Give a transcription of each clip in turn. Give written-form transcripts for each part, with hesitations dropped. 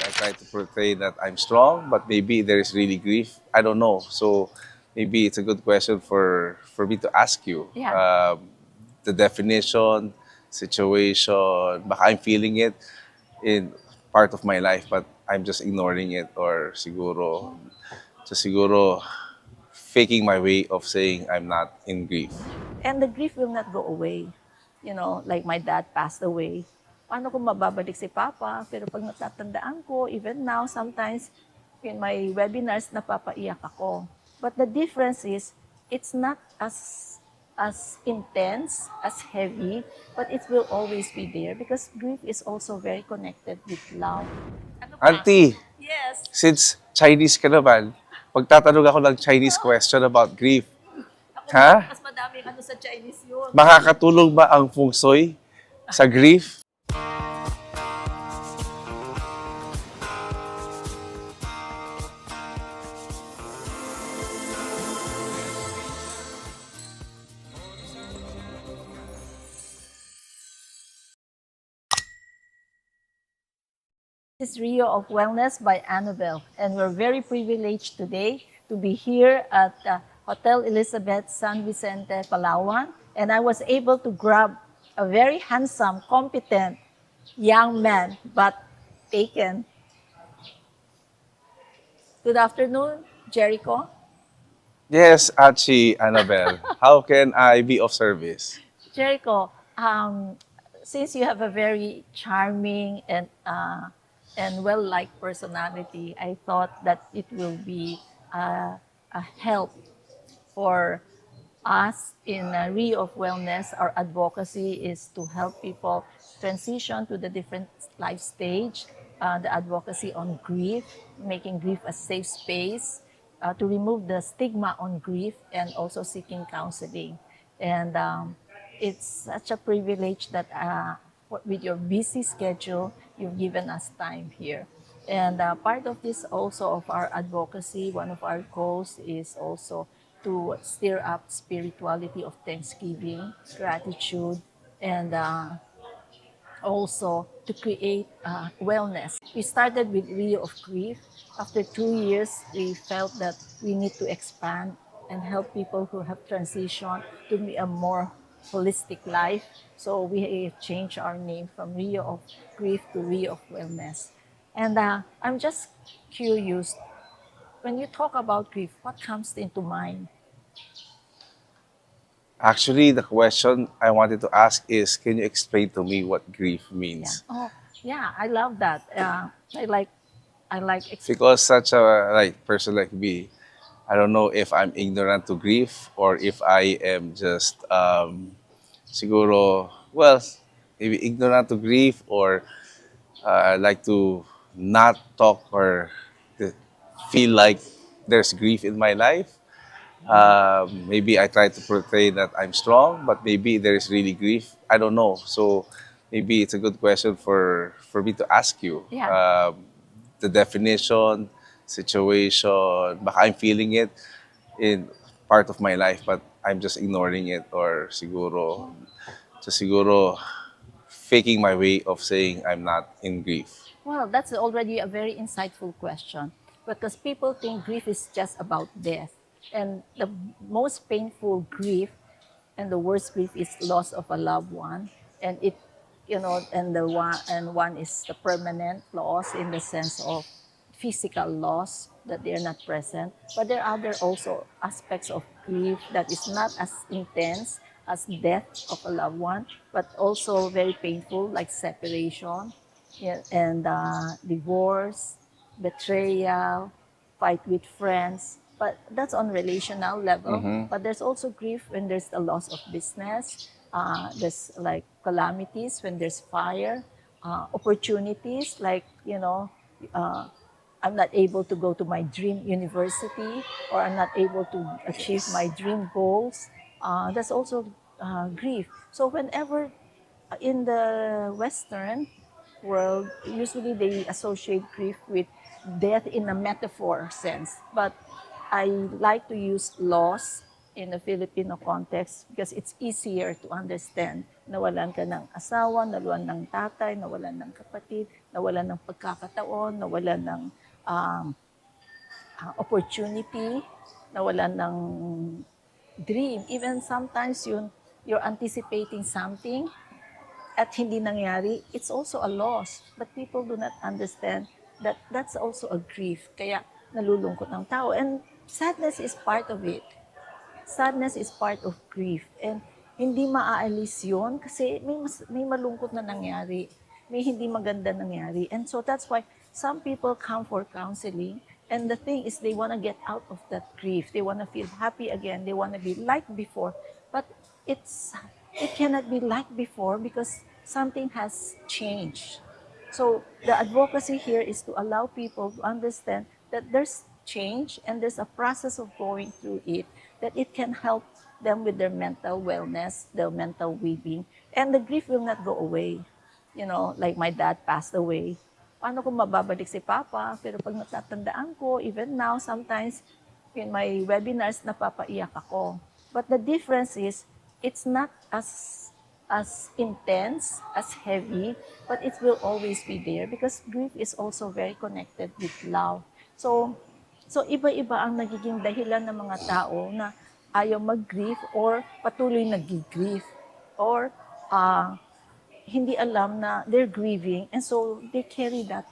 I try to portray that I'm strong, but maybe there is really grief. I don't know. So maybe it's a good question for me to ask you. Yeah. The definition, situation, baka I'm feeling it in part of my life, but I'm just ignoring it or siguro faking my way of saying I'm not in grief. And the grief will not go away. Like my dad passed away. Paano kung mababalik si Papa? Pero pag natatandaan ko, even now, sometimes in my webinars, napapaiyak ako. But the difference is, it's not as intense, as heavy, but it will always be there because grief is also very connected with love. Ano pa? Auntie, Yes. since Chinese ka naman, magtatanong ako ng Chinese question about grief. Ako Ha? mas madami ano sa Chinese yun. Makakatulong ba ang feng shui sa grief? This is Rio of Wellness by Annabel, and we're very privileged today to be here at Hotel Elizabeth San Vicente, Palawan. And I was able to grab a very handsome, competent young man, but taken. Good afternoon, Jerico. Yes, Achi, Annabel. How can I be of service? Jericho, since you have a very charming and well-liked personality, I thought that it will be a help for us in Rio of Wellness. Our advocacy is to help people transition to the different life stage, the advocacy on grief, making grief a safe space, to remove the stigma on grief, and also seeking counseling. And it's such a privilege that with your busy schedule, you've given us time here. And part of this also of our advocacy, one of our goals is also to stir up spirituality of thanksgiving, gratitude, and also to create wellness. We started with Rio of Grief. After 2 years, we felt that we need to expand and help people who have transitioned to be a more holistic life. So we changed our name from Rio of Grief to Rio of Wellness. And I'm just curious, when you talk about grief, what comes into mind? Actually, the question I wanted to ask is, can you explain to me what grief Yeah. means? Oh, yeah. I love that. I like. Because such a person like me, I don't know if I'm ignorant to grief or if I am just siguro, well, maybe ignorant to grief or like to not talk or to feel like there's grief in my life. Maybe I try to portray that I'm strong, but maybe there is really grief. I don't know. So maybe it's a good question for me to ask you. Yeah. The definition, situation, baka I'm feeling it in part of my life, but I'm just ignoring it or siguro faking my way of saying I'm not in grief. Well, that's already a very insightful question because people think grief is just about death. And the most painful grief and the worst grief is loss of a loved one. And and one is the permanent loss in the sense of physical loss that they are not present. But there are other also aspects of grief that is not as intense as death of a loved one, but also very painful, like separation, yeah, and divorce, betrayal, fight with friends. But that's on relational level. Mm-hmm. But there's also grief when there's the loss of business. There's like calamities when there's fire, opportunities like uh, I'm not able to go to my dream university or I'm not able to achieve my dream goals. That's also grief. So whenever in the Western world, usually they associate grief with death in a metaphor sense. But I like to use loss in the Filipino context because it's easier to understand nawalan ka ng asawa, nawalan ng tatay, nawalan ng kapatid, nawalan ng pagkakataon, nawalan ng um, opportunity, nawalan ng dream. Even sometimes you're anticipating something at hindi nangyari, it's also a loss. But people do not understand that that's also a grief. Kaya nalulungkot ang tao. And sadness is part of it. Sadness is part of grief. And hindi maaalis yun kasi may malungkot na nangyari. May hindi maganda nangyari. And so that's why some people come for counseling. And the thing is, they want to get out of that grief. They want to feel happy again. They want to be like before. But it's it cannot be like before because something has changed. So the advocacy here is to allow people to understand that there's change and there's a process of going through it, that it can help them with their mental wellness, their mental well-being, and the grief will not go away. You know, like my dad passed away. Paano kung mababalik si Papa? Pero pag natatandaan ko, even now, sometimes in my webinars, napapaiyak ako. But the difference is, it's not as intense, as heavy, but it will always be there because grief is also very connected with love. So, so iba-iba ang nagiging dahilan ng mga tao na ayaw mag-grieve or patuloy nag-grieve or uh, hindi alam na they're grieving and so they carry that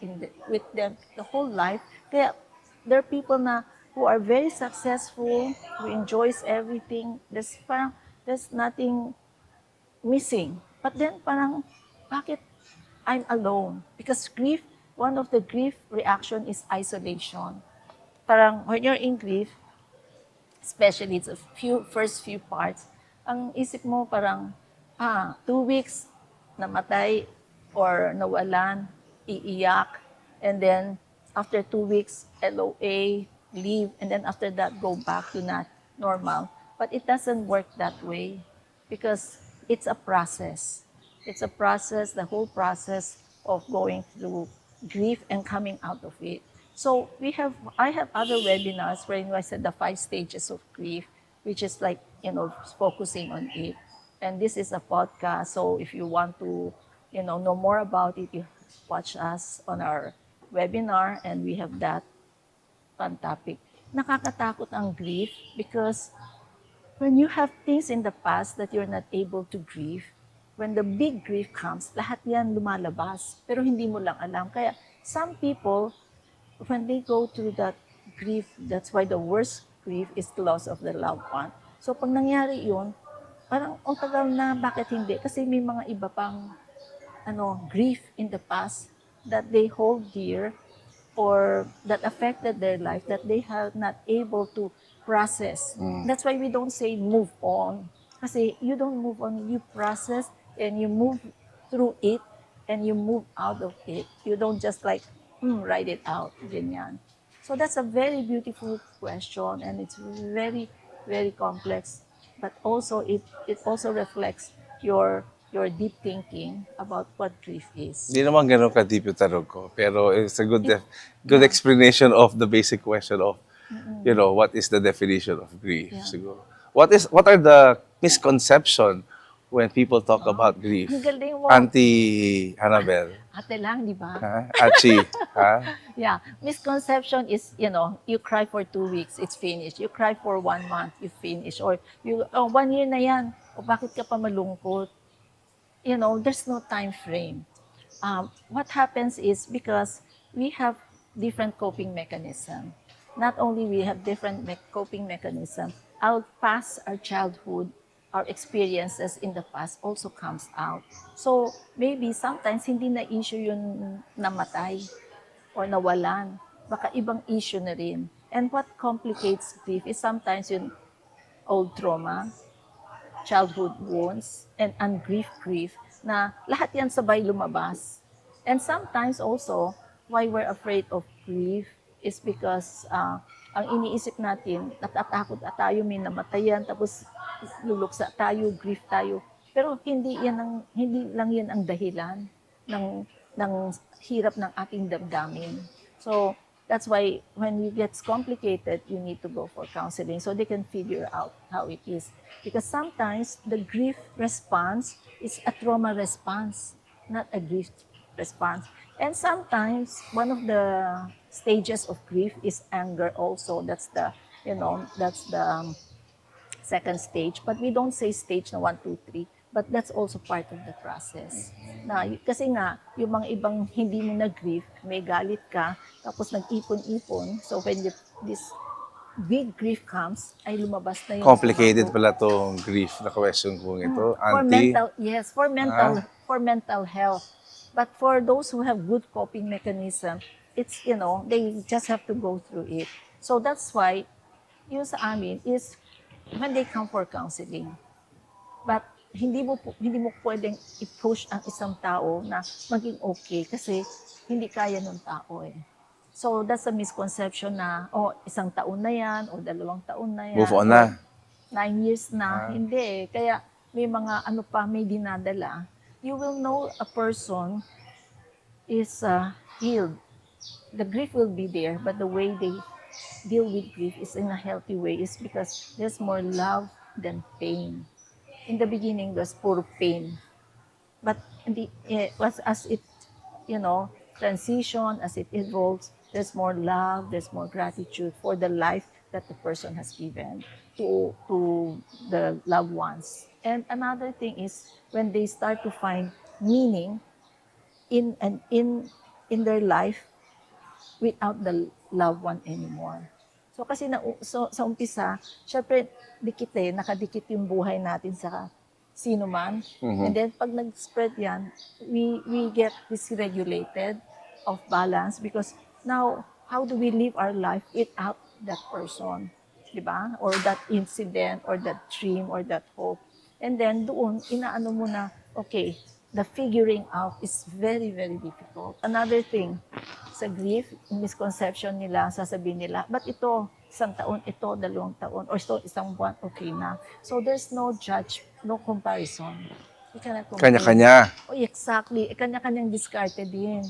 with them the whole life. Kaya there are people na who are very successful, who enjoys everything. There's nothing missing. But then parang, bakit I'm alone? Because grief, one of the grief reaction is isolation. Parang when you're in grief, especially it's a first few parts, ang isip mo parang, 2 weeks, namatay or nawalan, iiyak, and then after 2 weeks, LOA, leave, and then after that, go back to not normal. But it doesn't work that way because it's a process. It's a process, the whole process of going through grief and coming out of it. So I have other webinars where I said the 5 stages of grief, which is like, focusing on it. And this is a podcast, so if you want to, know more about it, you watch us on our webinar, and we have that on topic. Nakakatakot ang grief because when you have things in the past that you're not able to grieve, when the big grief comes, lahat yan lumalabas, pero hindi mo lang alam. Kaya some people, when they go through that grief, that's why the worst grief is the loss of the loved one. So pag nangyari yun, parang ang tagal na, bakit hindi? Kasi may mga iba pang grief in the past that they hold dear or that affected their life that they have not able to process. That's why we don't say move on. Kasi you don't move on, you process and you move through it and you move out of it. You don't just like, write it out, ganyan. So that's a very beautiful question and it's very, very complex. But also it also reflects your deep thinking about what grief is. Hindi naman ganun ka-deep yung tanong ko. Pero it's a good Yeah. explanation of the basic question of, what is the definition of grief? Yeah. Siguro. What are the misconception when people talk about grief? Ang galing mo. Auntie Annabel. Ate lang, di ba? Ha? Achi. Ha? Yeah. Misconception is, you cry for 2 weeks, it's finished. You cry for 1 month, you finish. Or 1 year na yan. O bakit ka pa malungkot? There's no time frame. What happens is because we have different coping mechanism. Not only we have different coping mechanism, our past, our childhood, our experiences in the past also comes out. So maybe sometimes hindi na issue yung namatay or nawalan. Baka ibang issue na rin. And what complicates grief is sometimes yung old trauma, childhood wounds, and grief na lahat yan sabay lumabas. And sometimes also, why we're afraid of grief is because ang iniisip natin, natatakot at tayo may namatayan, tapos luluksa tayo, grief tayo. Pero hindi lang yan ang dahilan ng hirap ng ating damdamin. So, That's why when it gets complicated, you need to go for counseling so they can figure out how it is. Because sometimes the grief response is a trauma response, not a grief response. And sometimes one of the stages of grief is anger also. That's the, that's the second stage. But we don't say stage na 1, 2, 3. But that's also part of the process. Kasi nga, yung mga ibang hindi mo na-grief, may galit ka, tapos nag-ipon-ipon. So when this big grief comes, ay lumabas na yun sa Complicated bago. pala tong grief na question ko ito, For auntie. mental, yes, Ah, for mental health. But for those who have good coping mechanism, it's, they just have to go through it. So that's why, yung sa amin is when they come for counseling. But hindi mo pwedeng i-push ang isang tao na maging okay kasi hindi kaya ng tao eh. So that's a misconception na, isang taon na yan, o 2 taon na move yan, on o na. 9 years na. Ah, Hindi eh. Kaya may mga ano pa, may dinadala. You will know a person is healed. The grief will be there, but the way they deal with grief is in a healthy way is because there's more love than pain. In the beginning, there's pure pain. But as it, transition, as it evolves, there's more love, there's more gratitude for the life that the person has given to the loved ones. And another thing is when they start to find meaning in and in their life without the loved one anymore. So kasi sa umpisa, syempre dikit nakadikit yung buhay natin sa sino man. And mhm. then pag nag-spread yan, we get dysregulated of balance because now how do we live our life without that person? 'Di ba? Or that incident or that dream or that hope. And then doon inaano mo na okay, the figuring out is very very difficult. Another thing, sa grief, misconception nila, sasabihin nila, but ito, 1 taon, ito, 2 taon, or ito, 1 buwan, okay na. So there's no no comparison. You cannot compare. Kanya-kanya. Oh, exactly. Kanya-kanyang diskarte din.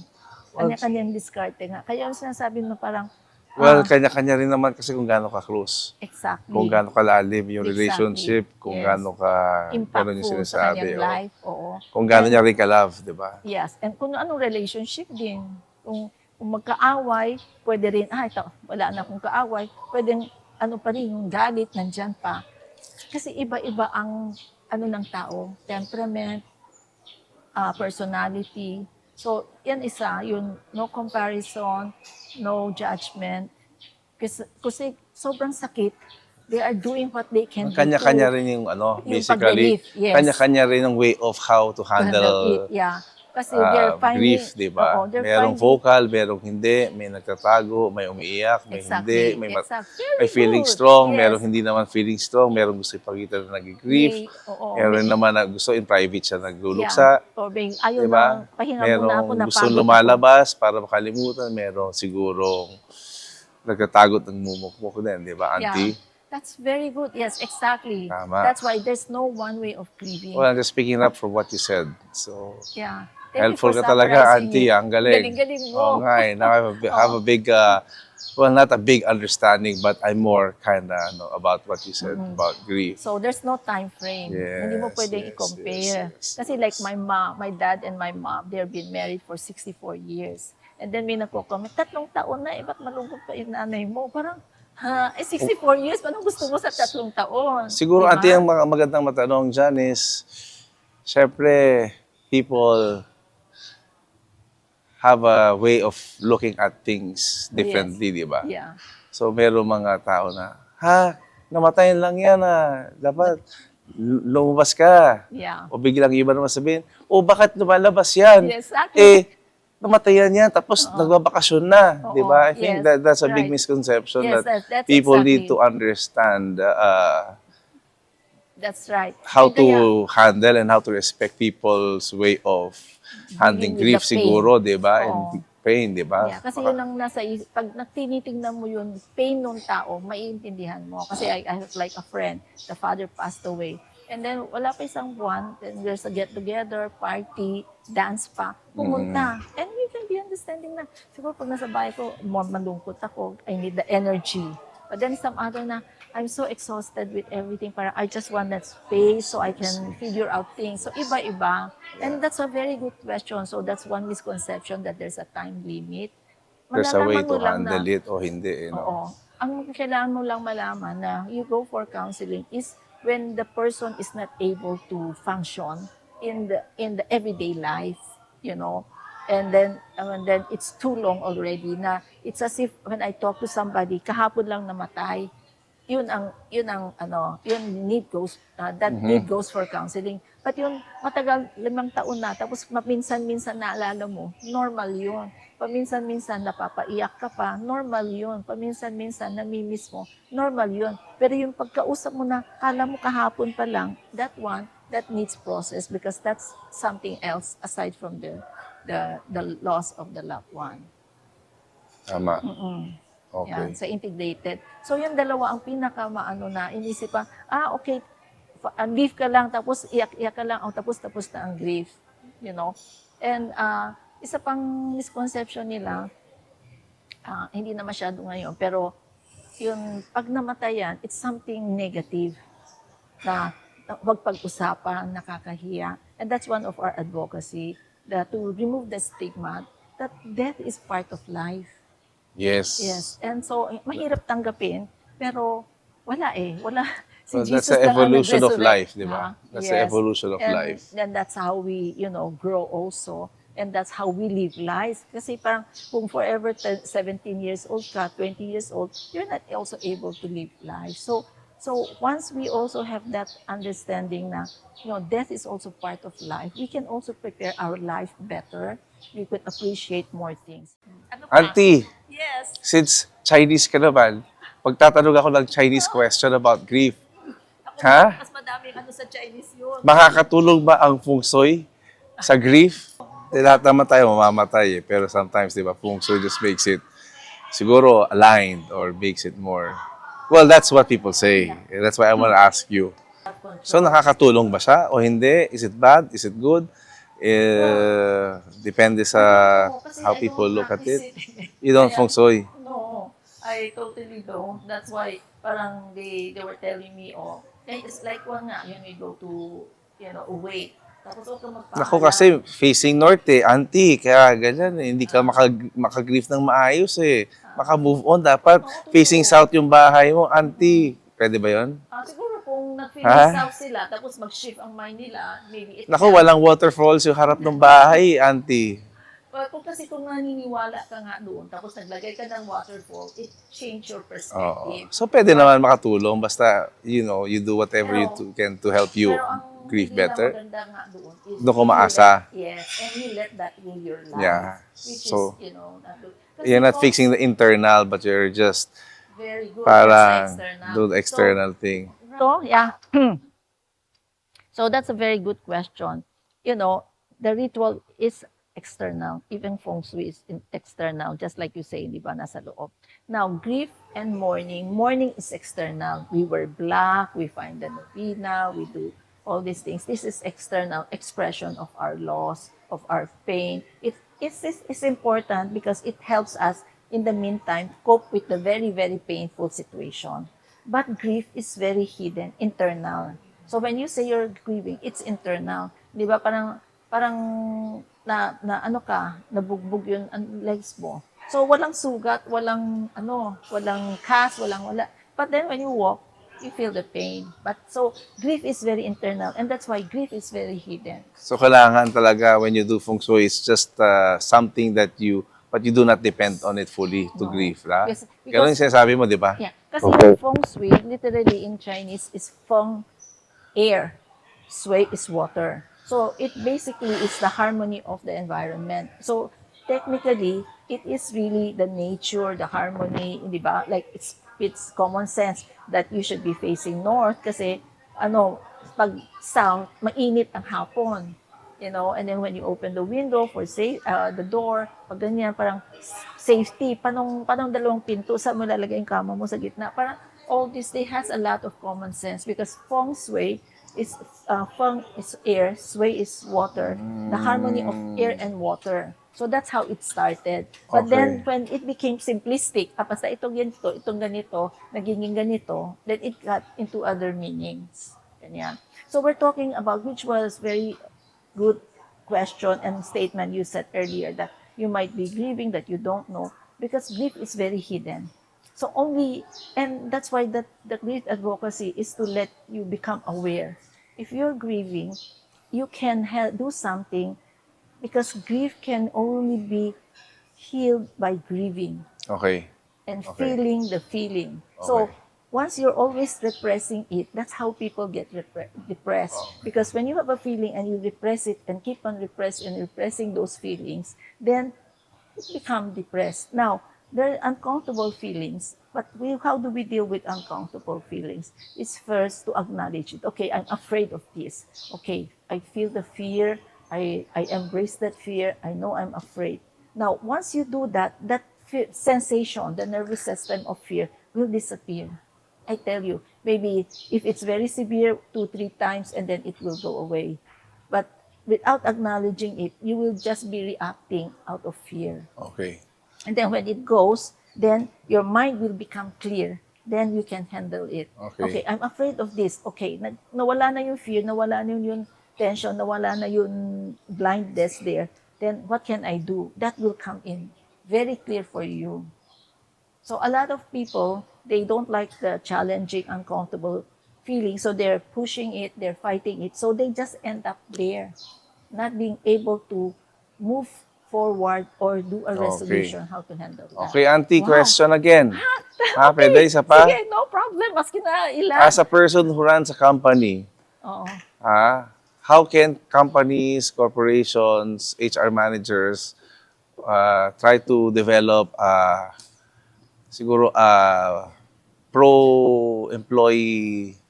Well, Kanya-kanyang diskarte nga. Kaya yung sinasabi mo parang, well, kanya-kanya rin naman kasi kung gaano ka-close. Kung exactly. gaano kalalim yung Exactly. relationship, kung Yes. gaano ka, gano'n yung Impactful sa kanyang sinasabi, o life, oo. kung gaano And niya rin ka-love, di ba? yes, and kung anong relationship din. Kung magkaaway, pwede rin, ito, wala na akong kaaway, pwedeng ano pa rin, yung galit, nandyan pa. Kasi iba-iba ang ano ng tao, temperament, personality. So, yan isa, yung no comparison, no judgment. Kasi sobrang sakit, they are doing what they can do Kanya-kanya to rin yung yung basically, pag-relief, yes, kanya-kanya rin ang way of how to to handle it, handle yeah. Kasi they're finding, grief, di ba? they're Merong finding, vocal, merong hindi, may nagtatago, may umiiyak, may hindi, exactly, may very feeling good, strong, merong yes. hindi naman feeling strong, merong gusto ipakita na nag-grief, meron May, naman na gusto in private siya yeah, nagluluksa, or may, ayun di na, ba? pahinga muna ako, Merong gusto napagod ako. lumalabas para makalimutan, merong sigurong nagtatago at nagmumukmuk din, di ba, Yeah, auntie? that's very good, yes, exactly. Tama. That's why there's no one way of grieving. Well, I'm just picking up from what you said. So, Yeah, thank you helpful for ka talaga, summarizing auntie. it. Ang galing. Galing-galing Oo mo. nga eh. Now I have Oo. a big, well, not a big understanding, but I'm more kind of about what you said about grief. So there's no time frame. Hindi mo Yes, pwedeng yes, yes, i-compare. yes, Kasi like yes. my dad and my mom, they've been married for 64 years. And then may nagko-comment, 3 taon na, ba't malungkot pa yung nanay mo? Parang, 64 years, anong gusto mo sa 3 taon? Siguro, Di auntie, ba? ang mga magandang matanong dyan is, syempre, people have a way of looking at things Yes. differently, di ba? Yeah. So, meron mga tao na, namatayan lang yan dapat lumabas ka. Yeah. O biglang iba naman sabihin, bakit lumalabas yan? Yes, exactly. Namatayan yan, tapos nagbabakasyon na. Di Oo, ba? I think yes, that's a big right. misconception Yes, that that's people need exactly. to understand That's right. how And kaya, to handle and how to respect people's way of handling dealing with the grief pain. siguro, di ba? Oo. And pain, di ba? Yeah, kasi yun ang pag tinitingnan mo yun, pain ng tao, maiintindihan mo. Kasi I have like a friend, the father passed away. And then, wala pa 1 buwan, then there's a get-together, party, dance pa, pumunta. And we can be on the understanding na, siguro pag nasa bahay ko, malungkot ako, I need the energy. But then some other na, I'm so exhausted with everything, para I just want that space so I can figure out things. So iba-iba. And that's a very good question. So that's one misconception, that there's a time limit. There's a way Malalaman mo to lang na, handle it o hindi, you know. oo. Ang kailangan mo lang malaman na you go for counseling is when the person is not able to function in the everyday life, you know. And then it's too long already, na it's as if when I talk to somebody, kahapon lang namatay, yun need goes, that need goes for counseling. But yun, matagal, 5 taon na, tapos minsan-minsan naalala mo, normal yun. Paminsan-minsan napapaiyak ka pa, normal yun. Paminsan-minsan namimiss mo, normal yun. Pero yung pagkausap mo na, kala mo kahapon pa lang, that one, that needs process, because that's something else aside from the loss of the loved one. Tama. Yan, Okay. sa integrated. So yung dalawa ang pinaka-maano na inisip pa, okay, grief ka lang, tapos iyak-iyak ka lang, tapos na ang grief. You know? And isa pang misconception nila, hindi na masyado ngayon, pero yung pag namatayan, it's something negative na wag pag-usapan, nakakahiya. And that's one of our advocacy, that to remove the stigma that death is part of life. Yes. Yes. And so, mahirap tanggapin, pero wala eh. Wala. Si Well, that's Jesus the lang ang evolution of nag-resurrect. life, di ba? That's the Yes. evolution of And life. then that's how we, grow also. And that's how we live lives. Kasi parang kung forever 17 years old ka, 20 years old, you're not also able to live life. So once we also have that understanding na, death is also part of life, we can also prepare our life better. We could appreciate more things. Ano pa? Auntie, Yes. since Chinese ka naman, pagtatanong ako ng Chinese question about grief. Ha? Mas madami sa Chinese yun. Makakatulong ba ang feng shui sa grief? Lahat naman tayo mamamatay eh. Pero sometimes, di ba, feng shui just makes it siguro aligned or makes it more. Well, that's what people say. That's why I want to ask you. So, nakakatulong ba siya o hindi? Is it bad? Is it good? Depende sa how people look at it. You don't feng shui. No, I totally don't. That's why parang they were telling me, it's like one nga, you go to, away. Tapos huwag ka magpaalam. Naku kasi facing north eh, auntie, kaya ganyan eh, hindi ka makagrief ng maayos eh. Maka-move on, dapat facing south yung bahay mo, auntie. Pwede ba yun? Siguro kung nag-facing south sila, tapos mag-shift ang mind nila, maybe it Naku, walang waterfalls yung harap ng bahay, auntie. kung naniniwala ka nga doon, tapos naglagay ka ng waterfall, it change your perspective. So pwede naman makatulong, basta, you do whatever you can to help you Pero ang grieve hindi na better. maganda nga doon is Doon ko maasa. Yes, and you let that rule your life. Yeah. Which So, is, not good. You're not fixing the internal, but you're just very good para sa external. do the external thing. So, yeah. So that's a very good question. The ritual is external. Even feng shui is external, just like you say, di ba, nasa loob. Now, grief and mourning. Mourning is external. We wear black, we find the novena, we do all these things. This is external expression of our loss, of our pain. It's important because it helps us, in the meantime, cope with the very, very painful situation. But grief is very hidden, internal. So when you say you're grieving, it's internal. Di ba, parang nabugbog yun ang legs mo. So walang sugat, walang cast, wala. But then when you walk, you feel the pain. But so grief is very internal, and that's why grief is very hidden. So kailangan talaga when you do feng shui, it's just something that but you do not depend on it fully to grieve. Yes, Ganun yung sinasabi mo, di ba? Yeah, kasi yung feng shui, literally in Chinese, is feng, air, shui is water. So it basically is the harmony of the environment. So technically, it is really the nature, the harmony, di ba? Like it's common sense that you should be facing north kasi pag south, mainit ang hapon. And then when you open the window for the door, pag ganyan, parang safety, panong dalawang pinto, saan mo lalagay yung kama mo sa gitna. Parang all this, they has a lot of common sense because feng shui feng is air, shui is water, the harmony of air and water. So that's how it started. But then Okay. when it became simplistic, basta itong ganito, nagiging ganito, then it got into other meanings. Ganyan. So we're talking about, which was very good question and statement you said earlier, that you might be grieving that you don't know, because grief is very hidden. So only, and that's why the grief advocacy is to let you become aware. If you're grieving, you can do something, because grief can only be healed by grieving Okay. and Okay. feeling the feeling. So Okay. once you're always repressing it, that's how people get depressed. Because when you have a feeling and you repress it and keep on repressing those feelings, then become depressed. Now, there are uncomfortable feelings, but how do we deal with uncomfortable feelings? It's first to acknowledge it. Okay, I'm afraid of this. Okay, I feel the fear. I embrace that fear. I know I'm afraid. Now, once you do that, that sensation, the nervous system of fear will disappear. I tell you, maybe if it's very severe, two, three times, and then it will go away. But without acknowledging it, you will just be reacting out of fear. Okay. And then when it goes, then your mind will become clear. Then you can handle it. Okay, Okay. I'm afraid of this. Okay, nawala na yung fear, nawala na yung tension, nawala na yung blindness there. Then what can I do? That will come in very clear for you. So a lot of people, they don't like the challenging, uncomfortable feeling. So they're pushing it, they're fighting it. So they just end up there, not being able to move forward or do a Okay. resolution how to handle that. Okay, auntie, Wow. question again. Ha, Okay, pwede isa pa? sige, no problem. Maski na As ilan. a person who runs a company, Oo. how can companies, corporations, HR managers try to develop siguro pro-employee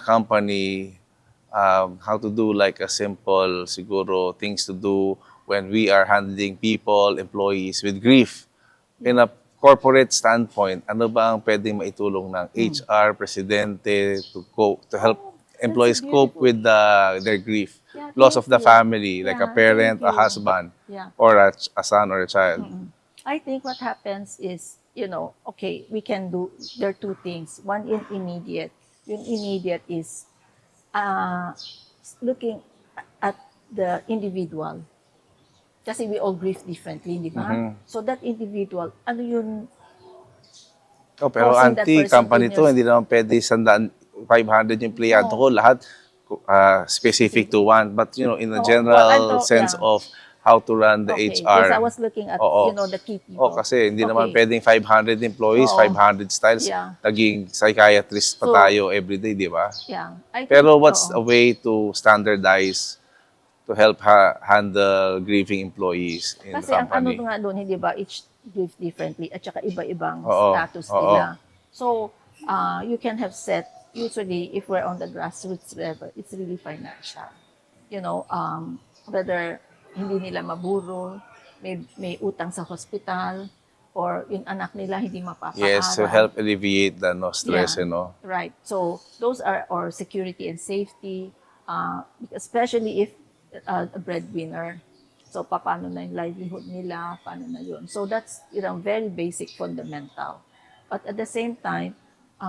company, how to do like a simple siguro things to do when we are handling people, employees with grief. In a corporate standpoint, ano ba ang pwedeng maitulong ng HR, presidente to help Oh, that's a employees cope beautiful. with their grief? Yeah, Loss thank of the you. family, like a Yeah, thank parent, a you. husband, Yeah. or a son or a child. I think what happens is, okay, we can do, there are two things. One in immediate. Yung immediate is uh, looking at the individual. Kasi we all grieve differently, di ba? So that individual, ano yung Oh, pero causing that auntie, person company in your... to, hindi naman pwede 500 yung empleyado No, ko, lahat specific specific. to one. But, in a No, well, general sense yeah. of how to run the Okay, because I HR, was looking at, oo. the key O people. kasi hindi naman Okay, pwedeng 500 employees, oo, 500 styles, yeah. naging psychiatrist pa So, tayo everyday, di ba? yeah, I think, Pero what's oo. a way to standardize to help handle grieving employees in the Kasi ang ano company? nga doon, hindi ba, each grieve differently at saka iba-ibang Oo, status oo. nila. So, you can have set, usually, if we're on the grassroots level, it's really financial. Whether hindi nila maburo, may utang sa hospital, or yung anak nila hindi Yes, to mapapaaral. help alleviate the no stress, Yeah, right. So those are our security and safety, especially if a breadwinner. So paano na yung livelihood nila, paano na yun. So that's very basic, fundamental. But at the same time,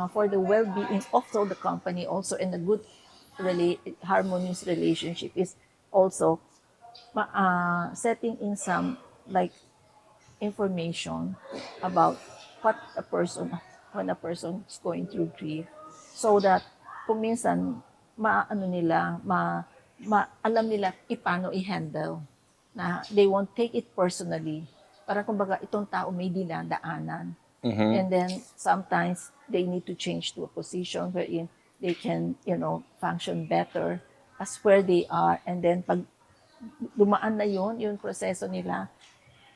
for the well-being also the company, also in a good, harmonious relationship, is also setting in some, like, information about what a person, when a person is going through grief, so that kung minsan maano nila alam nila paano i-handle, na they won't take it personally, para kumbaga itong tao may dinadaanan, and then sometimes they need to change to a position wherein they can function better as where they are, and then pag dumaan na yung proseso nila,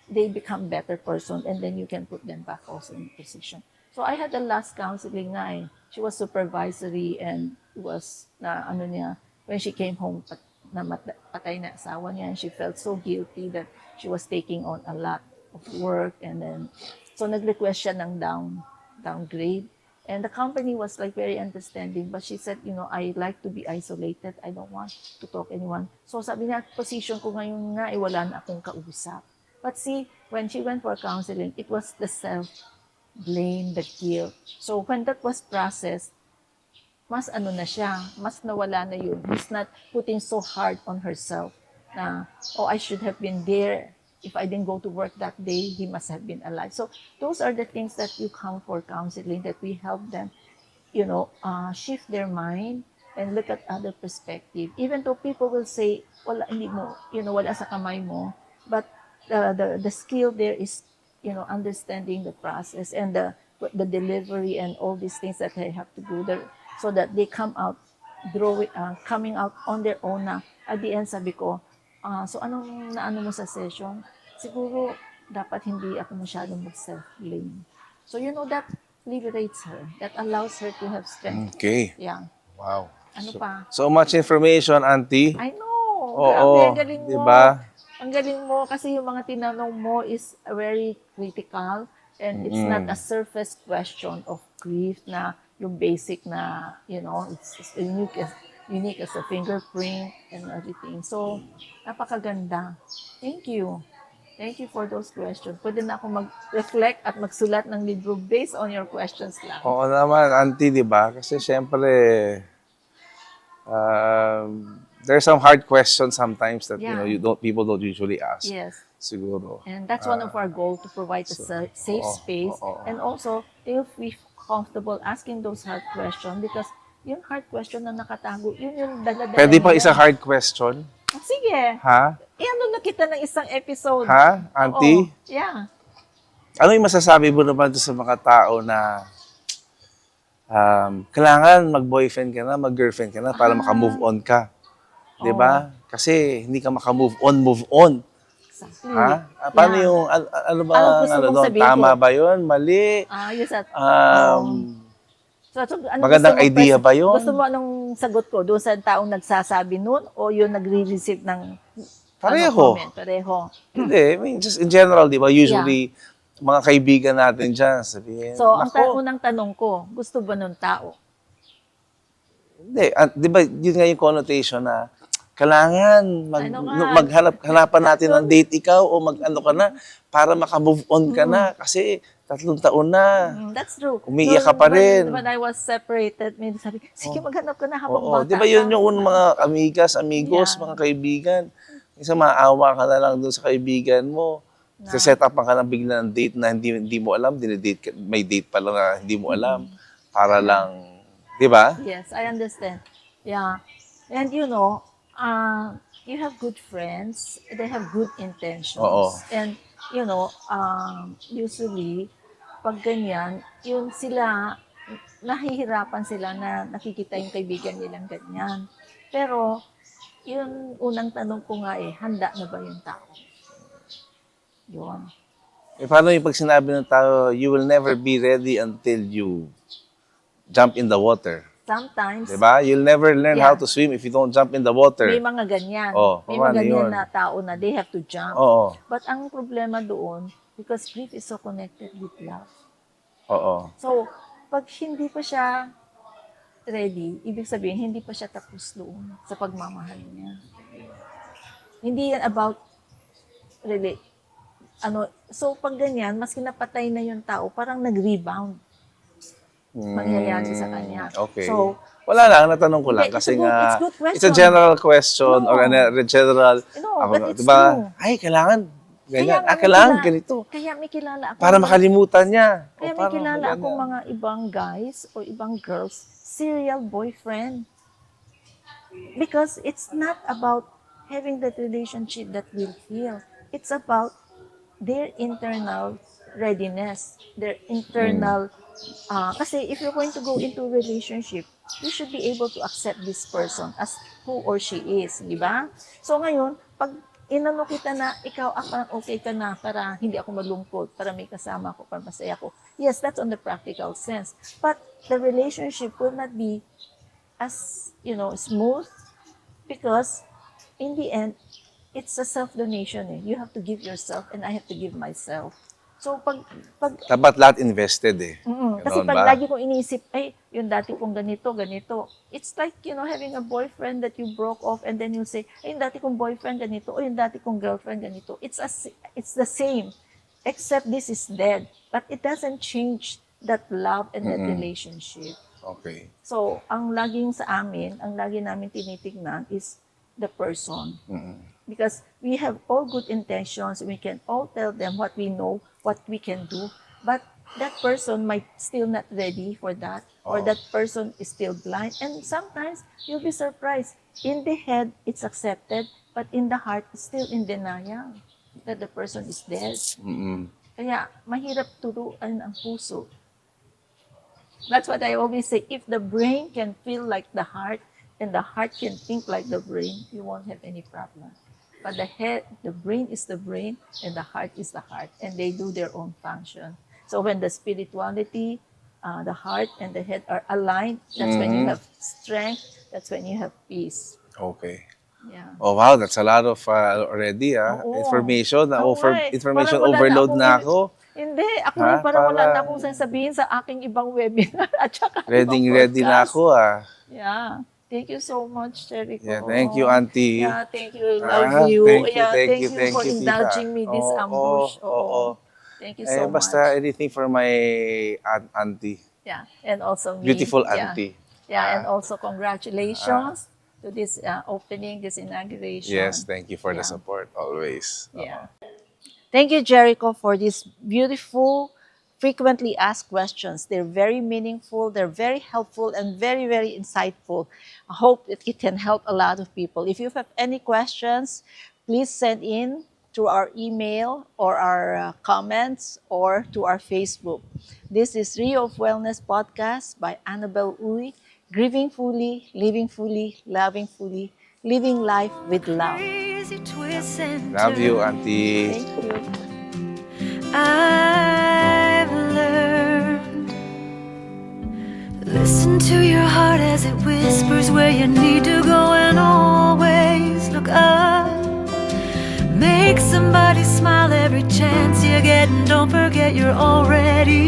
they become better person, and then you can put them back also in position. So I had the last counseling nga eh. She was supervisory, and was na ano niya, when she came home, patay na asawa niya, and she felt so guilty that she was taking on a lot of work, and then so nag-request siya ng downgrade. And the company was like very understanding, but she said, I like to be isolated. I don't want to talk anyone. So sabi niya, position ko ngayon nga, wala na akong kausap. But see, when she went for counseling, it was the self-blame, the guilt. So when that was processed, mas ano na siya, mas nawala na yun. He's not putting so hard on herself na, oh, I should have been there. If I didn't go to work that day, he must have been alive. So those are the things that you come for counseling, that we help them, shift their mind and look at other perspective. Even though people will say, wala, hindi mo, wala sa kamay mo, but the skill there is, understanding the process and the delivery and all these things that they have to do there, so that they come out, coming out on their own na. At the end, sabi ko, so anong naano mo sa session? Siguro, dapat hindi ako masyadong mag-self-blame. So, that liberates her. That allows her to have strength. Okay. Yeah. Wow. Ano pa? So much information, Auntie. I know. Grabe, Oo, ang galing di mo. ba? Ang galing mo kasi yung mga tinanong mo is very critical, and it's not a surface question of grief na yung basic na, it's unique as a fingerprint and everything. So, napakaganda. Thank you. Thank you for those questions. Pwede na ako mag-reflect at magsulat ng libro based on your questions lang. Oo naman, Auntie, di ba? Kasi syempre, there's some hard questions sometimes that Yeah. people don't usually ask. Yes. Siguro. And that's one of our goals, to provide a safe oo, space. oo. And also, they'll feel comfortable asking those hard questions, because yung hard question na nakatago, yun yung dala-dala Pwede pa nila. isang hard question? Oh, sige. Ha? Ano na kita ng isang episode. Ha, Auntie? Oo. Yeah. Ano yung masasabi mo naman doon sa mga tao na kailangan mag-boyfriend ka na, mag-girlfriend ka na para maka-move on ka? Di ba? Kasi hindi ka maka-move on. Exactly. Ha? Paano Yeah. yung, ano ba, Anong gusto mong doon? sabihin Tama ko? ba yun? Mali? Yes, at, ano Magandang gusto mong idea ba yun? Gusto mo anong sagot ko? Doon sa taong nagsasabi nun, o yung nagre-receive ng Pareho. comment? Pareho. Hindi, I mean, just in general, di ba? Usually, mga kaibigan natin dyan, sabihin, So, ang nako, unang tanong ko, gusto ba nung tao? hindi, di ba, yun nga yung connotation na, kailangan Ano nga? hanapan natin ng date ikaw o mag-ano ka na para maka-move on ka na kasi 3 taon na. That's true. Umiiyak ka pa rin. When I was separated, may sabi, sige, maghanap ka na habang Oo, bata di ba yun ka. yung unang mga amigas, amigos, Yeah. mga kaibigan. Minsan maawa ka na lang doon sa kaibigan mo. Kasi set up ka na bigla ng date na hindi mo alam, dinedate ka, may date pa lang na hindi mo alam. Para lang, di ba? Yes, I understand. Yeah. And you have good friends, they have good intentions. Oo. And, usually, pag ganyan, yun sila, nahihirapan sila na nakikita yung kaibigan nilang ganyan. Pero, yung unang tanong ko nga handa na ba yung tao? Yun. Paano yung pag sinabi ng tao, you will never be ready until you jump in the water? Sometimes, Diba? You'll never learn how Yeah. to swim if you don't jump in the water. may mga ganyan. May paano mga ganyan yun? na tao na they have to jump. Oo. But ang problema doon, because grief is so connected with love. Oo. So, pag hindi pa siya ready, ibig sabihin, hindi pa siya tapos doon sa pagmamahal niya. Hindi yan about, really, so pag ganyan, mas kinapatay na yung tao, parang nag-rebound. Mangyayari sa kanya. Okay. So, wala lang, natanong ko lang Hindi, kasi it's a nga, good question. it's a general question No. or a general, No, but it's diba? true. Ay, kailangan, ganyan. nga Kailangan may ganito. Kaya may kilala ako. Para makalimutan niya. Kaya may parang kilala ganyan. akong mga ibang guys o ibang girls, serial boyfriend. Because it's not about having that relationship that will heal. It's about their internal readiness, their internal, kasi if you're going to go into a relationship, you should be able to accept this person as who or she is, di ba? So ngayon, pag inano kita na ikaw, parang okay ka na para hindi ako malungkot, para may kasama ako, para masaya ako. Yes, that's on the practical sense. But the relationship will not be as, smooth, because in the end, it's a self-donation. You have to give yourself and I have to give myself. So pag Dapat lahat invested eh. kasi Ganon pag ba? lagi kong inisip, ay, yung dati kong ganito, ganito. It's like, having a boyfriend that you broke off and then you say, ay, yung dati kong boyfriend ganito, o yung dati kong girlfriend ganito. It's the same, except this is dead. But it doesn't change that love and that relationship. Okay. So, ang lagi namin tinitignan is the person. Because we have all good intentions, we can all tell them what we know, what we can do, but that person might still not ready for that, or that person is still blind. And sometimes you'll be surprised. In the head, it's accepted, but in the heart, it's still in denial that the person is dead. Kaya mahirap turuan ang puso. That's what I always say. If the brain can feel like the heart, and the heart can think like the brain, you won't have any problem. But the brain is the brain, and the heart is the heart, and they do their own function. So when the spirituality, the heart, and the head are aligned, that's when you have strength, that's when you have peace. Okay. Yeah. Oh wow, that's a lot of already Oo. information. Oo nga eh. Information Parang wala na overload akong na ako. Hindi, ako Ha? rin parang wala na Para akong sasabihin sa aking ibang webinar at saka ibang ready na podcast. ako ah. Yeah. Thank you so much, Jerico. Yeah, thank you, Auntie. Yeah, thank you. Love you. Yeah, thank you for Tita. indulging me this Oo, ambush. oo. Thank you Eh, so basta much. anything for my auntie. Yeah, and also me. Beautiful Yeah. auntie. Yeah, and also congratulations to this opening, this inauguration. Yes, thank you for the Yeah. support always. Yeah. Thank you, Jericho, for these beautiful, frequently asked questions. They're very meaningful, they're very helpful, and very, very insightful. I hope that it can help a lot of people. If you have any questions, please send in through our email or our comments or to our Facebook. This is Rio of Wellness Podcast by Annabel Uy. Grieving fully, living fully, loving fully, living life with love. Love you, Auntie. Thank you. I've learned. Listen to your heart as it whispers where you need to go, and always look up. Make somebody smile every chance you get, and don't forget you're already